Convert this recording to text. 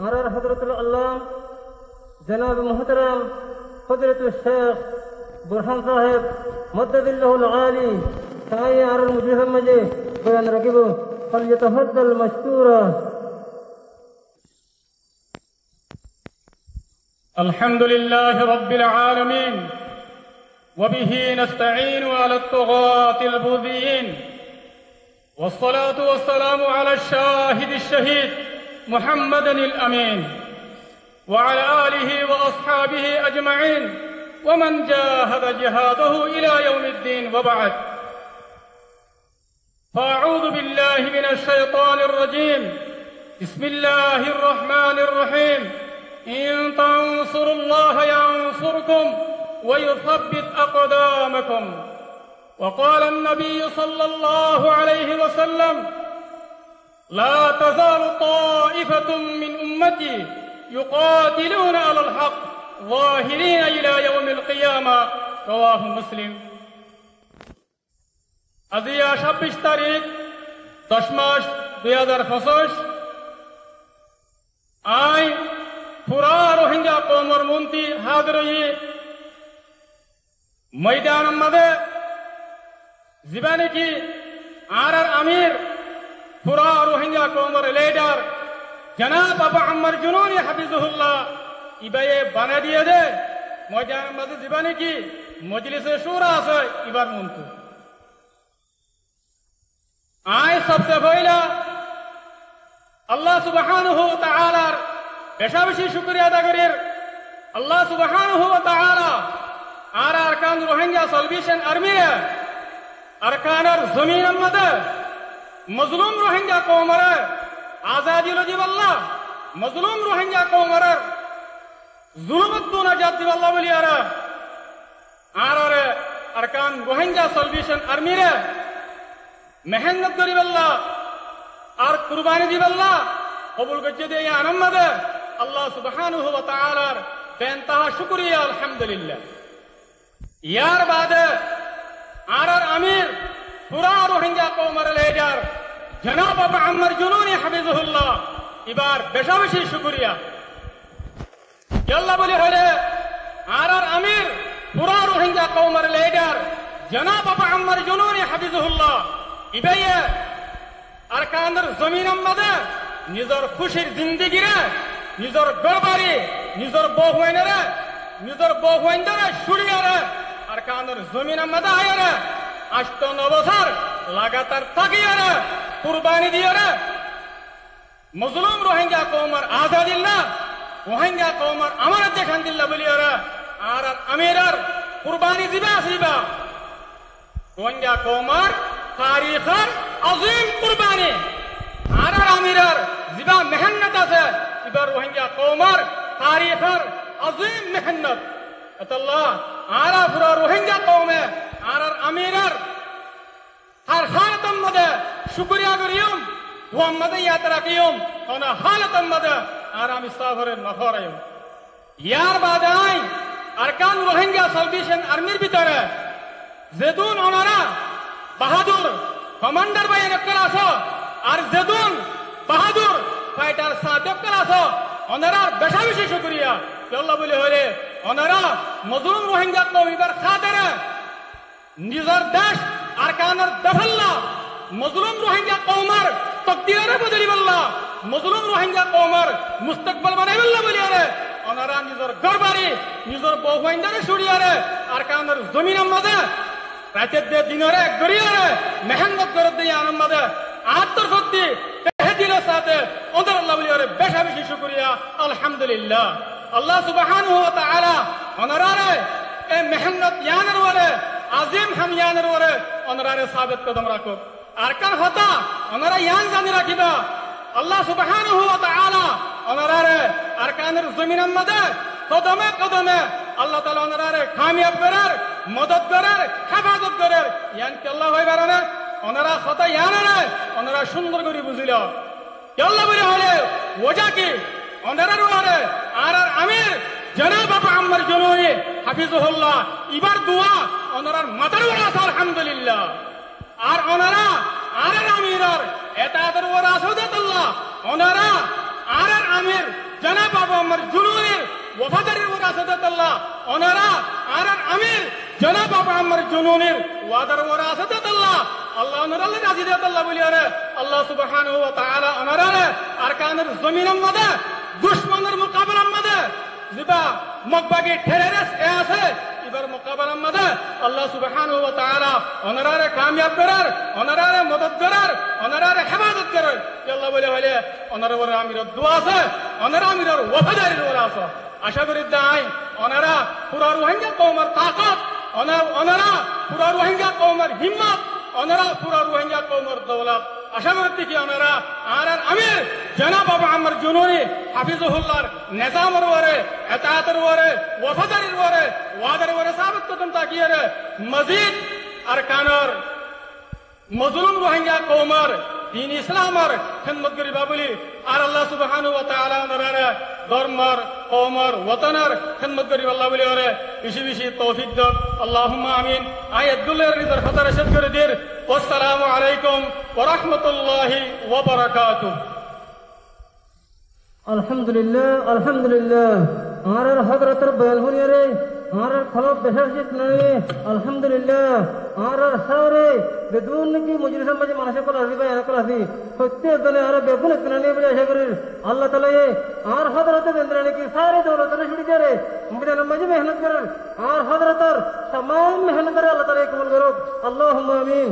আর হযরতুল আল্লাহ জনাব মুহতারাম হযরতুল শেখ বুরহান সাহেব মদ্দাদিল্লাহুল আলী সাই আর মুজহির মাঝে বয়ান রাখিব ফালইতাফাদ্দাল মাশকুরা। الحمد لله رب العالمين وبه نستعين على الطغاة البغيين والصلاة والسلام على الشاهد الشهيد محمد الأمين وعلى آله وأصحابه أجمعين ومن جاهد جهاده إلى يوم الدين وبعد. فأعوذ بالله من الشيطان الرجيم. بسم الله الرحمن الرحيم. إن تنصروا الله ينصركم ويثبت أقدامكم. وقال النبي صلى الله عليه وسلم: لا تزال طائفة من أمتي يقاتلون على الحق ظاهرين إلى يوم القيامة. رواه مسلم. আজিয়া 26 তারিখ 10 মাস 2025 আই পুরা রোহিঙ্গা কওমর মন্ত্রী হাজির ময়দান মাঝে জীবানে কি আর আমির পুরা রোহিঙ্গা কওমর লিডার জনাব আবু আম্মার জুনুনি হাফিজুল্লাহ ইবায়ে বানা দিয়ে দে ময়দান মাঝে জীবানে কি মজলিসে শুরা আছে ইবার মন্ত্রী আই সবচেয়ে পয়লা আল্লাহ সুবহানাহু ওয়া তাআলার বেশা বেশি শুকরিয়া আদা করির। আল্লাহ সুবহানাহু ওয়া তাআলা আর আরকান রোহিঙ্গা সলভেশন আর্মি আরকানের জমিনের মধ্যে মজলুম রোহিঙ্গা কওমের আজাদি লজিব আল্লাহ মজলুম রোহিঙ্গা কওমের জুলুমত দু নাজাত দিব আল্লাহ বলিয়ারা আর আরকান রোহিঙ্গা সলভেশন আর্মি রে মেহনত করিব আল্লাহ আর কুরবানি দিব আল্লাহ কবুল করতে দিয়ে আনন্দ আল্লাহ সুবহানাহু ওয়া তাআলার বেনতাহা শুকরিয়া আলহামদুলিল্লাহ। ইয়ার বাদে আর আমির পুরা রোহিঙ্গা কওমের লিডার জনাব আবু আম্মার জুনুনি হাফিজুল্লাহ এবার বেশা বেশি শুকরিয়া আল্লাহ বলি হলে আর আমির পুরা রোহিঙ্গা কওমের লিডার জনাব আবু আম্মার জুনুনি হাফিজুল্লাহ ইবাইয়ে আরকানের জমিনের মধ্যে নিজের খুশির জিন্দিগিরে নিজের গড়বাড়ি নিজের বহুয়াইনারে নিজের বহুয়াইনদারে সুরিয়ারে আরকানের জমিনের মধ্যে আয়ারে 8 বছর লাগাতার থাকিয়ারে কুরবানি দিয়ারে মজলুম রোহিঙ্গা কওমের আজাদিল্লাহ রোহিঙ্গা কওমের আমানত দেখান দিল্লাহ বলিয়ারে আর আমিরার কুরবানি দিবা আসিবা রোহিঙ্গা কওমের তারিখের আজিম কুরবানি আর আমিরার জিবা মেহনত আছে এবার রোহিঙ্গা কওমের তারিখের আজিম মেহনত আল্লাহ আর পুরা রোহিঙ্গা কওমে আর আমিরার হর হালতম মধ্যে শুকরিয়া করিম মুহাম্মদে ইয়াদ রাখিম কোন হালতম মধ্যে আর আমি সাবরে নফরাইম। ইয়ার বাদে আই আরকান রোহিঙ্গা সালভেশন আর্মির ভিতরে যেদুন ওনারা বাহাদুর কমান্ডার ভাই নকল আছো আর যেদুন বাহাদুর ফাইটার সাদকল আছো ওনারা বেশা বেশি শুকরিয়া আল্লাহ বলে হলে ওনারা মজলুম রোহিঙ্গা কওমের খাতিরে নিজের দেশ আরকানের দফল্লা মজলুম রোহিঙ্গা কওমের তকদিরে বদলি বল্লা মজলুম রোহিঙ্গা কওমের মুস্তাকবাল বানাই বল্লা বলিয়ারে ওনারা নিজের গড়বাড়ি নিজের বহুয়াইনদারে সুরিয়ারে আরকানের জমিনের মাঝে রাতের দিয়ে দিনরে গড়িয়ারে মেহনত করে দিয়ে আনন্দে আত্মশক্তি তেহদিলের সাথে ওদের আল্লাহ বলিয়ারে বেশা বেশি শুকরিয়া আলহামদুলিল্লাহ। আল্লাহ সুবহানাহু ওয়া তাআলা ওনারে এই মেহনত ইয়ানের ওরে আজিম হাম ইয়ানের ওরে ওনারে সাবিত কদম রাখো আরকান হতা ওনারা ইয়ান জানি রাখিবা আল্লাহ সুবহানাহু ওয়া তাআলা ওনারে আরকানের জমিনের মধ্যে কদমে কদমে আল্লাহ তাআলা ওনারে কামিয়াব করার মদদ করার হেফাজত করার ইয়ান কি আল্লাহ হয় বারানে ওনারা হতা ইয়ানে ওনারা সুন্দর করে বুঝিল আল্লাহ বলে হলে ওজা কি ওনারে ওরে আর আমির জনাব আবু আম্মার জুনুনি হাফিজুল্লাহ ইবার দোয়া ওনার মাথার উপর আছে আলহামদুলিল্লাহ। আর ওনারা আর আমিরার এতাদের ওর আসুদাতুল্লাহ ওনারা আর আমির জনাব আবু আম্মার জুনুনের ওয়াফাদারির ওয়ারাসাত আল্লাহ ওনারা আর আমির জনাব আবু আম্মার জুনুনের ওয়াদার ওয়ারাসাত আল্লাহ আল্লাহ ওনারা রাজি দেত আল্লাহ বলি আরে আল্লাহ সুবহানাহু ওয়া তাআলা ওনারা আরকানের জমিনের মধ্যে দুশমনের মোকাবেলার মধ্যে যেটা মকবাগে ঠেরেরেস এ আছে এবার মোকাবেলার মধ্যে আল্লাহ সুবহানাহু ওয়া তাআলা ওনারা কামিয়াব করার ওনারা মদদ করার ওনারা হেফাজত করার আল্লাহ বলে হলে ওনারা ওর আমিরের দোয়া আছে ওনারা আমিরের ওয়াফাদারির ওরা আছে আশা করি দাই ওনারা পুরা রোহিঙ্গা কওমের তাকত ওনারা পুরা রোহিঙ্গা কওমের হিম্মত ওনারা পুরা রোহিঙ্গা কওমের দৌলত আশা করতে কি ওনারা আর আমির জনাব আবু আম্মার জুনুনি হাফিজুহুল্লাহর নিজামের ওরে ইতাআতের ওরে ওয়াফাদারির ওরে ওয়াদার ওরে সাবিত কদম তাকিয়ে রে মজিদ আরকানের মজলুম রোহিঙ্গা কওমের দিন ইসলামের খিদমত করিবা বলি আর আল্লাহ সুবহানাহু ওয়া তাআলা ওনারা ধর্মের কওমের ওয়াতনের খিদমত করিবা আল্লাহ বলি ওরে বেশি বেশি তৌফিক দাও আল্লাহুম্মা আমিন আয়াতুল্লাহর রিজার খাতা রশদ করে দির আসসালামু আলাইকুম ওয়া রাহমাতুল্লাহি ওয়া বারাকাতুহু আলহামদুলিল্লাহ আলহামদুলিল্লাহ আর হযরতের বয়ান শুনিয়ে রে আর খলব বেশাশিত নয় আলহামদুলিল্লাহ আর সারে বেদুন কি মজলিসের মাঝে মানুষের কল আসবে এর কল আসি প্রত্যেক দলে আর বেগুন কিনানি বলে আশা করি আল্লাহ তাআলা আর হযরতের বেন্দ্রানি কি সারে দৌলতের ছুটি করে মুমিনের মাঝে মেহনত করেন আর হযরতের तमाम मेहनत करे अल्लाह ताला कबूल करो अल्लाहुम्मा आमीन।